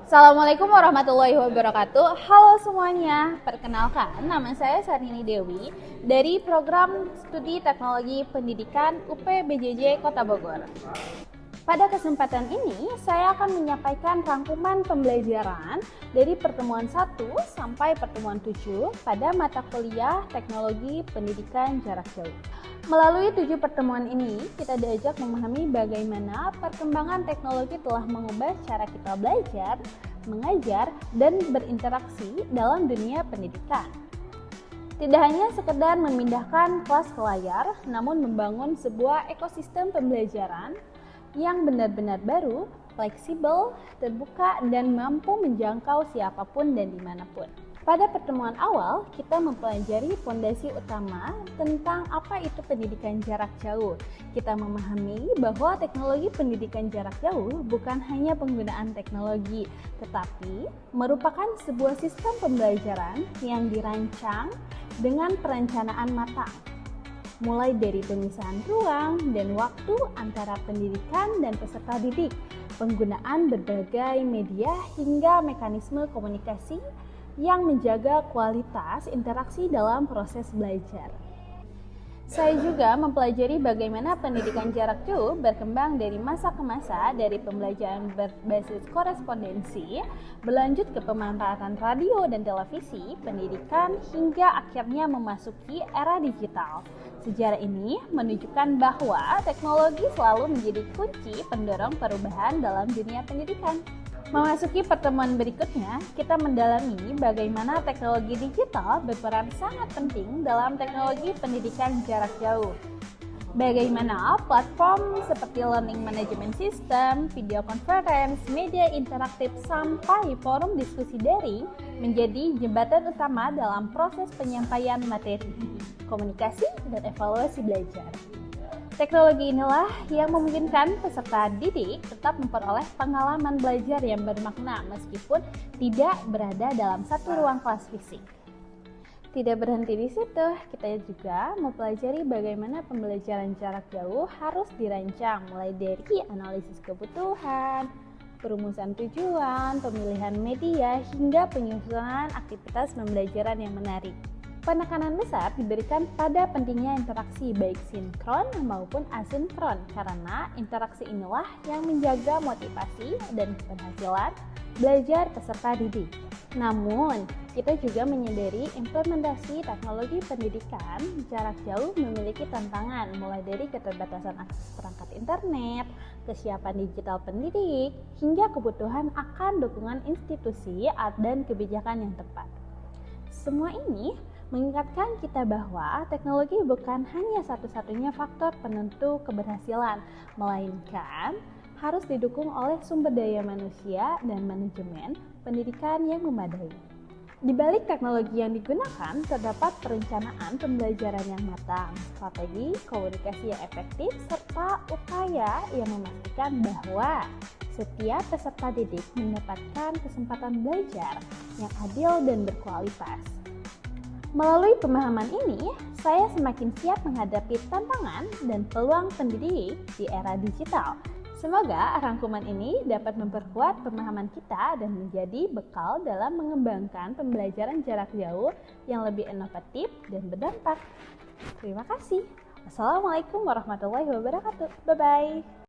Assalamualaikum warahmatullahi wabarakatuh. Halo semuanya, perkenalkan nama saya Sarnini Dewi dari Program Studi Teknologi Pendidikan UPBJJ Kota Bogor. Pada kesempatan ini, saya akan menyampaikan rangkuman pembelajaran dari pertemuan 1 sampai pertemuan 7 pada mata kuliah Teknologi Pendidikan Jarak Jauh. Melalui 7 pertemuan ini, kita diajak memahami bagaimana perkembangan teknologi telah mengubah cara kita belajar, mengajar, dan berinteraksi dalam dunia pendidikan. Tidak hanya sekedar memindahkan kelas ke layar, namun membangun sebuah ekosistem pembelajaran yang benar-benar baru, fleksibel, terbuka, dan mampu menjangkau siapapun dan dimanapun. Pada pertemuan awal, kita mempelajari fondasi utama tentang apa itu pendidikan jarak jauh. Kita memahami bahwa teknologi pendidikan jarak jauh bukan hanya penggunaan teknologi, tetapi merupakan sebuah sistem pembelajaran yang dirancang dengan perencanaan matang. Mulai dari pemisahan ruang dan waktu antara pendidikan dan peserta didik, penggunaan berbagai media hingga mekanisme komunikasi yang menjaga kualitas interaksi dalam proses belajar. Saya juga mempelajari bagaimana pendidikan jarak jauh berkembang dari masa ke masa, dari pembelajaran berbasis korespondensi, berlanjut ke pemanfaatan radio dan televisi, pendidikan, hingga akhirnya memasuki era digital. Sejarah ini menunjukkan bahwa teknologi selalu menjadi kunci pendorong perubahan dalam dunia pendidikan. Memasuki pertemuan berikutnya, kita mendalami bagaimana teknologi digital berperan sangat penting dalam teknologi pendidikan jarak jauh. Bagaimana platform seperti learning management system, video conference, media interaktif, sampai forum diskusi daring menjadi jembatan utama dalam proses penyampaian materi, komunikasi, dan evaluasi belajar. Teknologi inilah yang memungkinkan peserta didik tetap memperoleh pengalaman belajar yang bermakna meskipun tidak berada dalam satu ruang kelas fisik. Tidak berhenti di situ, kita juga mempelajari bagaimana pembelajaran jarak jauh harus dirancang mulai dari analisis kebutuhan, perumusan tujuan, pemilihan media, hingga penyusunan aktivitas pembelajaran yang menarik. Penekanan besar diberikan pada pentingnya interaksi baik sinkron maupun asinkron karena interaksi inilah yang menjaga motivasi dan keberhasilan belajar peserta didik. Namun, kita juga menyadari implementasi teknologi pendidikan jarak jauh memiliki tantangan mulai dari keterbatasan akses perangkat internet, kesiapan digital pendidik, hingga kebutuhan akan dukungan institusi dan kebijakan yang tepat. Semua ini mengingatkan kita bahwa teknologi bukan hanya satu-satunya faktor penentu keberhasilan, melainkan harus didukung oleh sumber daya manusia dan manajemen pendidikan yang memadai. Di balik teknologi yang digunakan, terdapat perencanaan pembelajaran yang matang, strategi komunikasi yang efektif, serta upaya yang memastikan bahwa setiap peserta didik mendapatkan kesempatan belajar yang adil dan berkualitas. Melalui pemahaman ini, saya semakin siap menghadapi tantangan dan peluang pendidik di era digital. Semoga rangkuman ini dapat memperkuat pemahaman kita dan menjadi bekal dalam mengembangkan pembelajaran jarak jauh yang lebih inovatif dan berdampak. Terima kasih. Wassalamualaikum warahmatullahi wabarakatuh. Bye-bye.